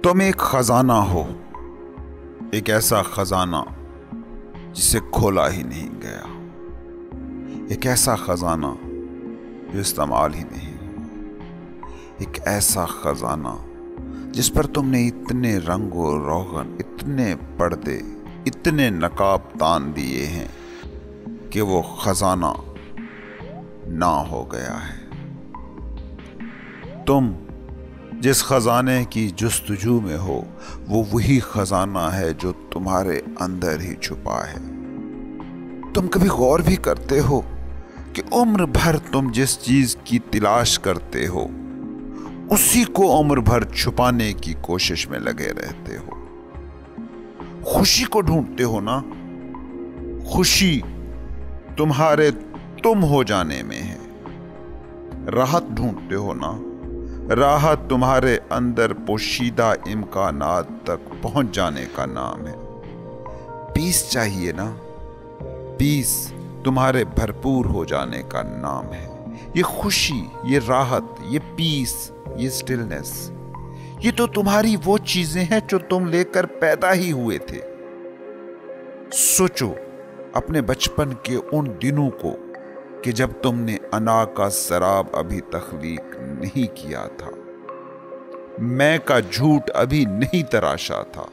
तुम एक खजाना हो, एक ऐसा खजाना जिसे खोला ही नहीं गया, एक ऐसा खजाना जो इस्तेमाल ही नहीं हुआ, एक ऐसा खजाना जिस पर तुमने इतने रंग और रोगन, इतने पर्दे, इतने नकाब तान दिए हैं कि वो खजाना ना हो गया है। तुम जिस खजाने की जुस्तजू में हो वो वही खजाना है जो तुम्हारे अंदर ही छुपा है। तुम कभी गौर भी करते हो कि उम्र भर तुम जिस चीज की तलाश करते हो उसी को उम्र भर छुपाने की कोशिश में लगे रहते हो। खुशी को ढूंढते हो ना, खुशी तुम्हारे तुम हो जाने में है। राहत ढूंढते हो ना, राहत तुम्हारे अंदर पोशीदा इम्कानात तक पहुंच जाने का नाम है। पीस चाहिए ना, पीस तुम्हारे भरपूर हो जाने का नाम है। ये खुशी, ये राहत, ये पीस, ये स्टिलनेस, ये तो तुम्हारी वो चीजें हैं जो तुम लेकर पैदा ही हुए थे। सोचो अपने बचपन के उन दिनों को कि जब तुमने अना का शराब अभी तख्लीक नहीं किया था, मैं का झूठ अभी नहीं तराशा था,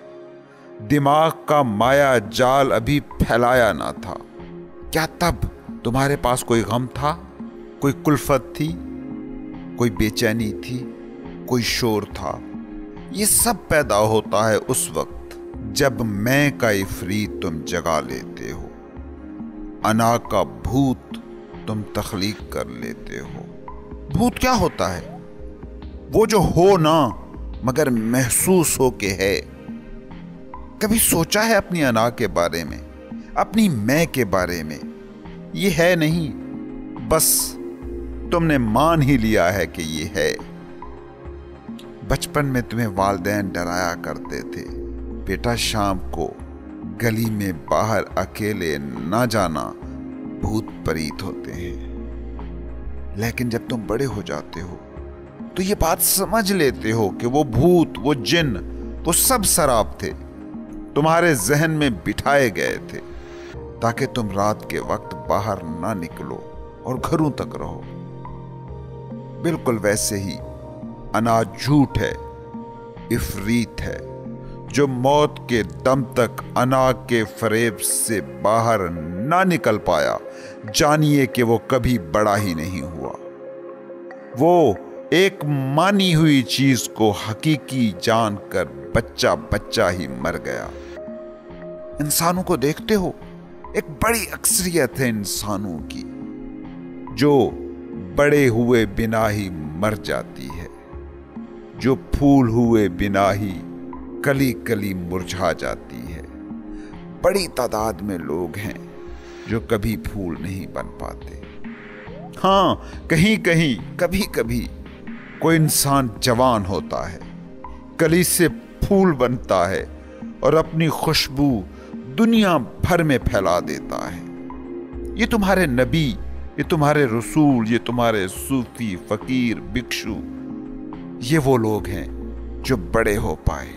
दिमाग का माया जाल अभी फैलाया ना था। क्या तब तुम्हारे पास कोई गम था, कोई कुल्फत थी, कोई बेचैनी थी, कोई शोर था? ये सब पैदा होता है उस वक्त जब मैं का इफरीत तुम जगा लेते हो, अना का भूत तुम तख्लीक कर लेते हो। भूत क्या होता है? वो जो हो ना मगर महसूस हो के है। कभी सोचा है अपनी अना के बारे में, अपनी मैं के बारे में? ये है नहीं, बस तुमने मान ही लिया है कि ये है। बचपन में तुम्हें वालिदैन डराया करते थे, बेटा शाम को गली में बाहर अकेले ना जाना, भूत परीत होते हैं। लेकिन जब तुम बड़े हो जाते हो तो ये बात समझ लेते हो कि वो भूत, वो जिन, वो सब शराब थे, तुम्हारे जहन में बिठाए गए थे ताकि तुम रात के वक्त बाहर ना निकलो और घरों तक रहो। बिल्कुल वैसे ही अना झूठ है, इफरीत है, जो मौत के दम तक अना के फरेब से बाहर ना निकल पाया। जानिए कि वो कभी बड़ा ही नहीं हुआ। वो एक मानी हुई चीज को हकीकी जानकर बच्चा बच्चा ही मर गया। इंसानों को देखते हो, एक बड़ी अक्सरियत है इंसानों की जो बड़े हुए बिना ही मर जाती है, जो फूल हुए बिना ही कली कली मुरझा जाती है। बड़ी तादाद में लोग हैं जो कभी फूल नहीं बन पाते। हाँ, कहीं कहीं, कभी कभी कोई इंसान जवान होता है, कली से फूल बनता है और अपनी खुशबू दुनिया भर में फैला देता है। ये तुम्हारे नबी, ये तुम्हारे रसूल, ये तुम्हारे सूफी, फकीर, भिक्षु, ये वो लोग हैं जो बड़े हो पाए,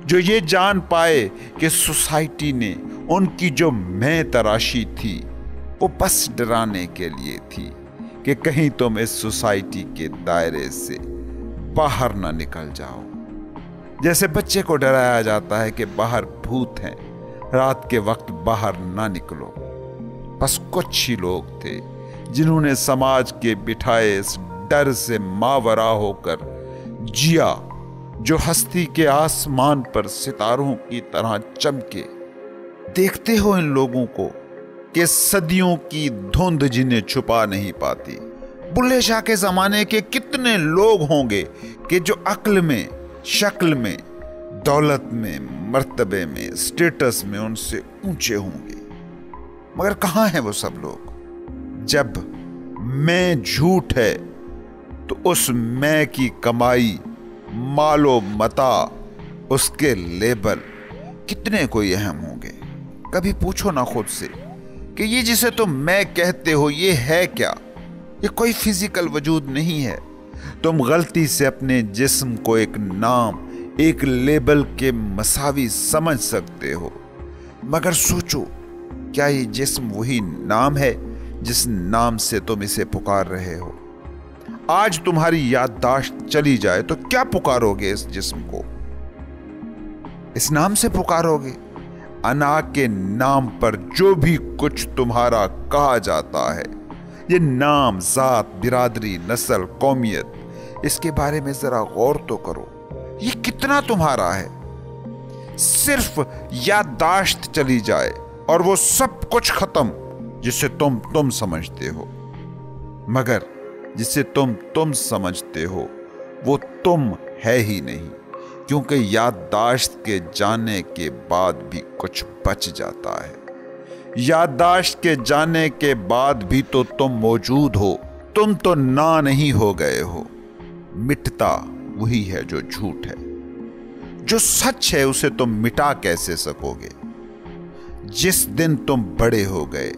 जो ये जान पाए कि सोसाइटी ने उनकी जो मैं तराशी थी वो बस डराने के लिए थी कि कहीं तुम इस सोसाइटी के दायरे से बाहर ना निकल जाओ। जैसे बच्चे को डराया जाता है कि बाहर भूत हैं, रात के वक्त बाहर ना निकलो। बस कुछ ही लोग थे जिन्होंने समाज के बिठाए इस डर से मावरा होकर जिया, जो हस्ती के आसमान पर सितारों की तरह चमके। देखते हो इन लोगों को कि सदियों की धुंध जिन्हें छुपा नहीं पाती। बुल्ले शाह के जमाने के कितने लोग होंगे कि जो अक्ल में, शक्ल में, दौलत में, मर्तबे में, स्टेटस में उनसे ऊंचे होंगे, मगर कहां हैं वो सब लोग? जब मैं झूठ है तो उस मैं की कमाई, मालो मता, उसके लेबल कितने कोई अहम होंगे। कभी पूछो ना खुद से कि ये जिसे तुम मैं कहते हो ये है क्या? ये कोई फिजिकल वजूद नहीं है। तुम गलती से अपने जिस्म को एक नाम, एक लेबल के मसावी समझ सकते हो, मगर सोचो, क्या ये जिस्म वही नाम है जिस नाम से तुम इसे पुकार रहे हो? आज तुम्हारी याददाश्त चली जाए तो क्या पुकारोगे इस जिस्म को? इस नाम से पुकारोगे? अना के नाम पर जो भी कुछ तुम्हारा कहा जाता है, ये नाम, जात, बिरादरी, नस्ल, कौमियत, इसके बारे में जरा गौर तो करो। ये कितना तुम्हारा है? सिर्फ याददाश्त चली जाए और वो सब कुछ खत्म जिसे तुम समझते हो। मगर जिसे तुम समझते हो वो तुम है ही नहीं, क्योंकि याददाश्त के जाने के बाद भी कुछ बच जाता है। याददाश्त के जाने के बाद भी तो तुम मौजूद हो, तुम तो ना नहीं हो गए हो। मिटता वही है जो झूठ है, जो सच है उसे तुम मिटा कैसे सकोगे? जिस दिन तुम बड़े हो गए,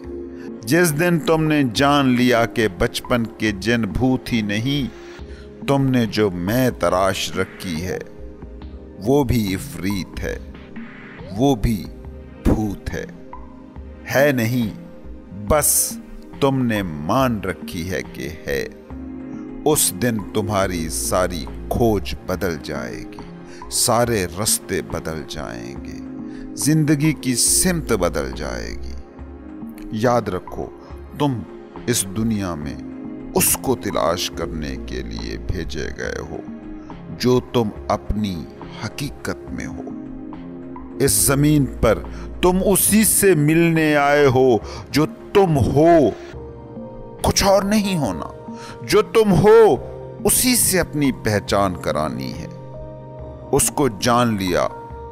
जिस दिन तुमने जान लिया कि बचपन के जिन भूत ही नहीं, तुमने जो मैं तराश रखी है वो भी इफरीत है, वो भी भूत है नहीं, बस तुमने मान रखी है कि है। उस दिन तुम्हारी सारी खोज बदल जाएगी, सारे रास्ते बदल जाएंगे, जिंदगी की सिमत बदल जाएगी। याद रखो, तुम इस दुनिया में उसको तलाश करने के लिए भेजे गए हो जो तुम अपनी हकीकत में हो। इस जमीन पर तुम उसी से मिलने आए हो जो तुम हो, कुछ और नहीं होना। जो तुम हो उसी से अपनी पहचान करानी है। उसको जान लिया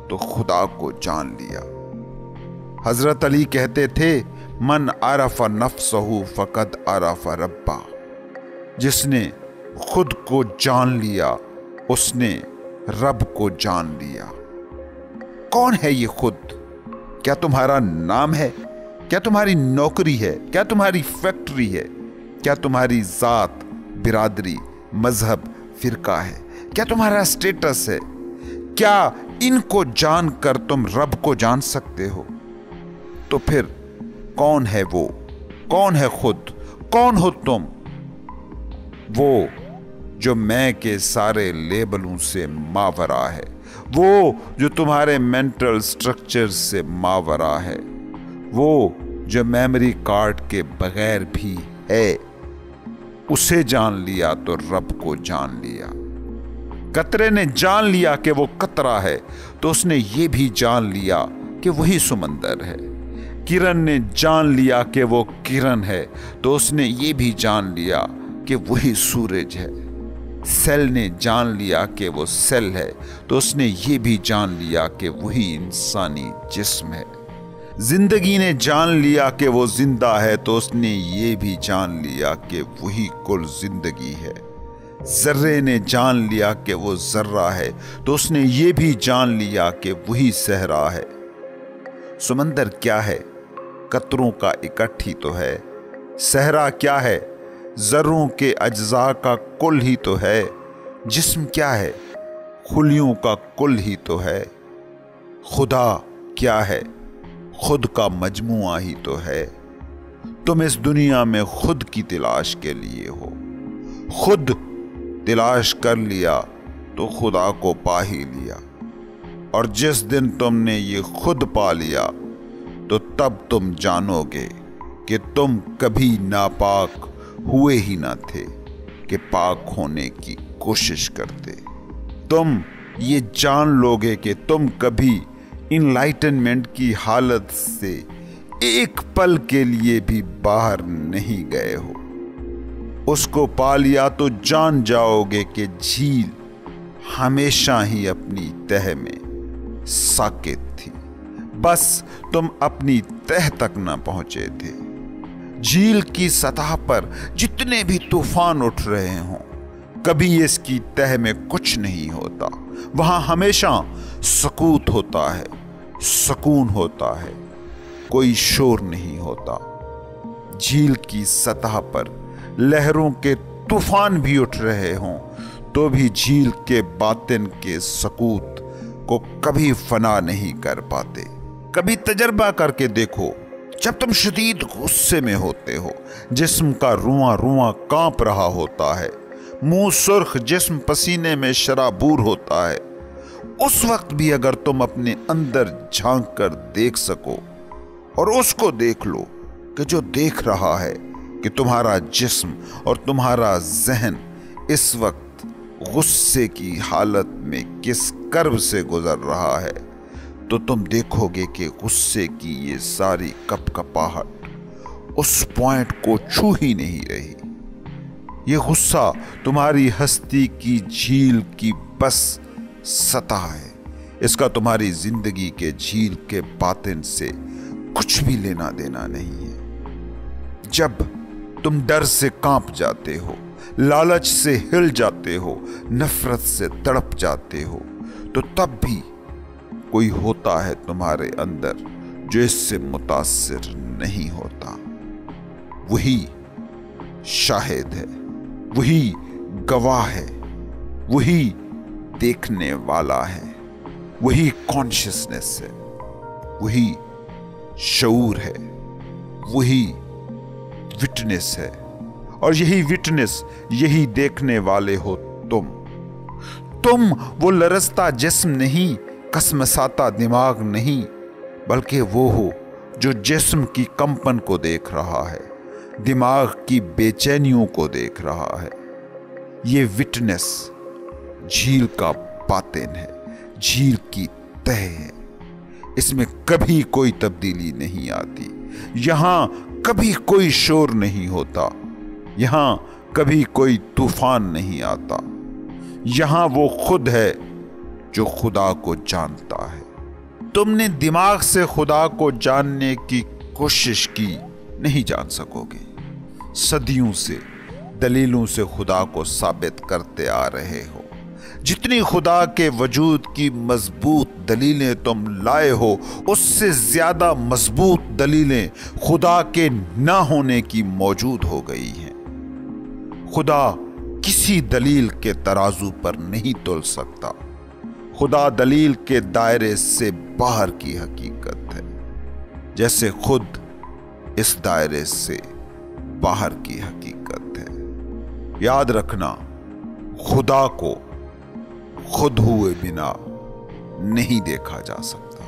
तो खुदा को जान लिया। हजरत अली कहते थे, मन आरफा नफ्सहू फकद आरफा रब्बा। जिसने खुद को जान लिया उसने रब को जान लिया। कौन है ये खुद? क्या तुम्हारा नाम है? क्या तुम्हारी नौकरी है? क्या तुम्हारी फैक्ट्री है? क्या तुम्हारी जात, बिरादरी, मजहब, फिरका है? क्या तुम्हारा स्टेटस है? क्या इनको जानकर तुम रब को जान सकते हो? तो फिर कौन है वो? कौन है खुद? कौन हो तुम? वो जो मैं के सारे लेबलों से मावरा है, वो जो तुम्हारे मेंटल स्ट्रक्चर से मावरा है, वो जो मेमोरी कार्ड के बगैर भी है। उसे जान लिया तो रब को जान लिया। कतरे ने जान लिया कि वो कतरा है तो उसने ये भी जान लिया कि वही समंदर है। किरण ने जान लिया कि वो किरण है तो उसने ये भी जान लिया कि वही सूरज है। सेल ने जान लिया कि वो सेल है तो उसने ये भी जान लिया कि वही इंसानी जिस्म है। जिंदगी ने जान लिया कि वो जिंदा है तो उसने ये भी जान लिया कि वही कुल जिंदगी है। जर्रे ने जान लिया कि वो जर्रा है तो उसने ये भी जान लिया कि वही सहरा है। समंदर क्या है? कतरों का इकट्ठ ही तो है। सहरा क्या है? जर्रों के अज्जा का कुल ही तो है। जिस्म क्या है? खुलियों का कुल ही तो है। खुदा क्या है? खुद का मजमुआ ही तो है। तुम इस दुनिया में खुद की तलाश के लिए हो। खुद तलाश कर लिया तो खुदा को पा ही लिया। और जिस दिन तुमने ये खुद पा लिया तो तब तुम जानोगे कि तुम कभी नापाक हुए ही ना थे कि पाक होने की कोशिश करते। तुम ये जान लोगे कि तुम कभी इनलाइटनमेंट की हालत से एक पल के लिए भी बाहर नहीं गए हो। उसको पा लिया तो जान जाओगे कि झील हमेशा ही अपनी तह में साकित थी, बस तुम अपनी तह तक न पहुंचे थे। झील की सतह पर जितने भी तूफान उठ रहे हों, कभी इसकी तह में कुछ नहीं होता। वहां हमेशा सकूत होता है, सुकून होता है, कोई शोर नहीं होता। झील की सतह पर लहरों के तूफान भी उठ रहे हों तो भी झील के बातिन के सकूत को कभी फना नहीं कर पाते। कभी तजर्बा करके देखो, जब तुम शदीद गुस्से में होते हो, जिस्म का रुआं रुआं कांप रहा होता है, मुंह सुर्ख, जिस्म पसीने में शराबूर होता है, उस वक्त भी अगर तुम अपने अंदर झांक कर देख सको और उसको देख लो कि जो देख रहा है कि तुम्हारा जिस्म और तुम्हारा जहन इस वक्त गुस्से की हालत में किस कर्ब से गुजर रहा है, तो तुम देखोगे कि गुस्से की ये सारी कपकपाहट उस पॉइंट को छू ही नहीं रही। ये गुस्सा तुम्हारी हस्ती की झील की बस सतह है। इसका तुम्हारी जिंदगी के झील के बातिन से कुछ भी लेना देना नहीं है। जब तुम डर से कांप जाते हो, लालच से हिल जाते हो, नफरत से तड़प जाते हो, तो तब भी कोई होता है तुम्हारे अंदर जो इससे मुतासिर नहीं होता। वही शाहिद है, वही गवाह है, वही देखने वाला है, वही कॉन्शियसनेस है, वही शऊर है, वही विटनेस है। और यही विटनेस, यही देखने वाले हो तुम वो लरजता जिस्म नहीं, कसमसाता दिमाग नहीं, बल्कि वो हो जो जिस्म की कंपन को देख रहा है, दिमाग की बेचैनियों को देख रहा है। ये विटनेस झील का बातिन है, झील की तह है। इसमें कभी कोई तब्दीली नहीं आती, यहां कभी कोई शोर नहीं होता, यहां कभी कोई तूफान नहीं आता। यहां वो खुद है जो खुदा को जानता है। तुमने दिमाग से खुदा को जानने की कोशिश की, नहीं जान सकोगे। सदियों से दलीलों से खुदा को साबित करते आ रहे हो। जितनी खुदा के वजूद की मजबूत दलीलें तुम लाए हो, उससे ज्यादा मजबूत दलीलें खुदा के ना होने की मौजूद हो गई हैं। खुदा किसी दलील के तराजू पर नहीं तुल सकता। खुदा दलील के दायरे से बाहर की हकीकत है, जैसे खुद इस दायरे से बाहर की हकीकत है। याद रखना, खुदा को खुद हुए बिना नहीं देखा जा सकता।